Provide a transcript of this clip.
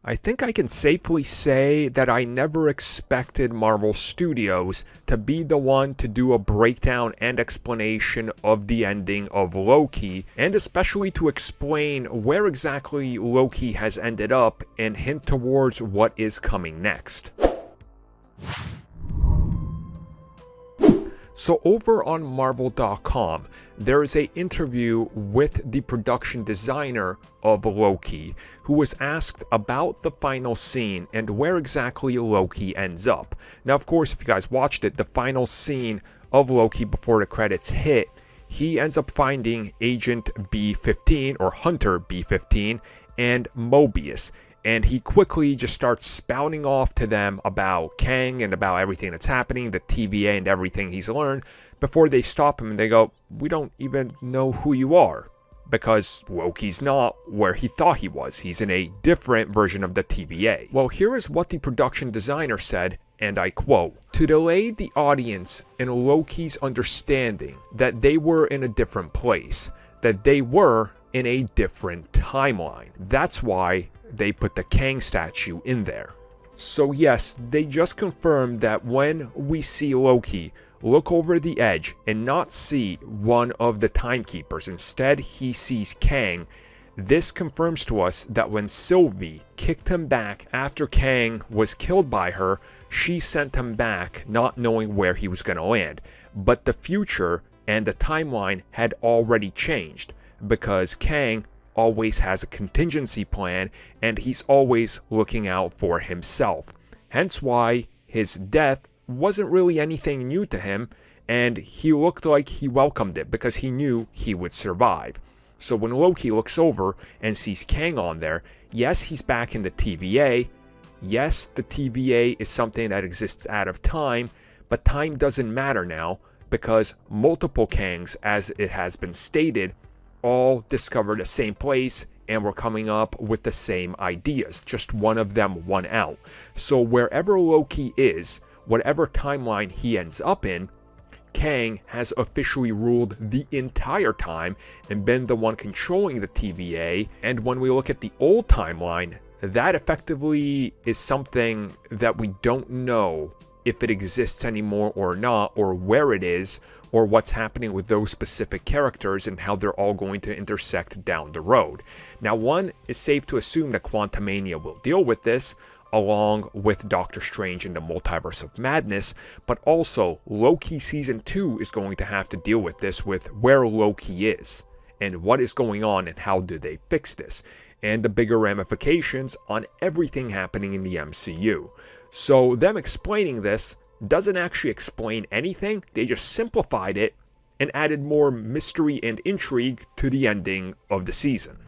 I think I can safely say that I never expected Marvel Studios to be the one to do a breakdown and explanation of the ending of Loki, and especially to explain where exactly Loki has ended up and hint towards what is coming next. So over on Marvel.com, there is an interview with the production designer of Loki, who was asked about the final scene and where exactly Loki ends up. Now, of course, if you guys watched it, the final scene of Loki before the credits hit, he ends up finding Agent B-15 or Hunter B-15 and Mobius. And he quickly just starts spouting off to them about Kang and about everything that's happening, the TVA and everything he's learned, before they stop him and they go, "We don't even know who you are." Because Loki's not where he thought he was. He's in a different version of the TVA. Well, here is what the production designer said, and I quote, "To delay the audience in Loki's understanding that they were in a different place, that they were in a different timeline. That's why they put the Kang statue in there." So yes, they just confirmed that when we see Loki look over the edge and not see one of the timekeepers, instead he sees Kang, this confirms to us that when Sylvie kicked him back after Kang was killed by her, she sent him back not knowing where he was going to land. But the future and the timeline had already changed, because Kang always has a contingency plan and he's always looking out for himself. Hence why his death wasn't really anything new to him, and he looked like he welcomed it because he knew he would survive. So when Loki looks over and sees Kang on there, yes, he's back in the TVA. Yes, the TVA is something that exists out of time, but time doesn't matter now because multiple Kangs, as it has been stated, all discovered the same place and were coming up with the same ideas. Just one of them won out. So wherever Loki is, whatever timeline he ends up in, Kang has officially ruled the entire time and been the one controlling the TVA. And when we look at the old timeline, that effectively is something that we don't know if it exists anymore or not, or where it is, or what's happening with those specific characters and how they're all going to intersect down the road. Now, one, is safe to assume that Quantumania will deal with this, along with Doctor Strange in the Multiverse of Madness, but also Loki Season 2 is going to have to deal with this, with where Loki is, and what is going on and how do they fix this, and the bigger ramifications on everything happening in the MCU. So them explaining this doesn't actually explain anything, they just simplified it and added more mystery and intrigue to the ending of the season.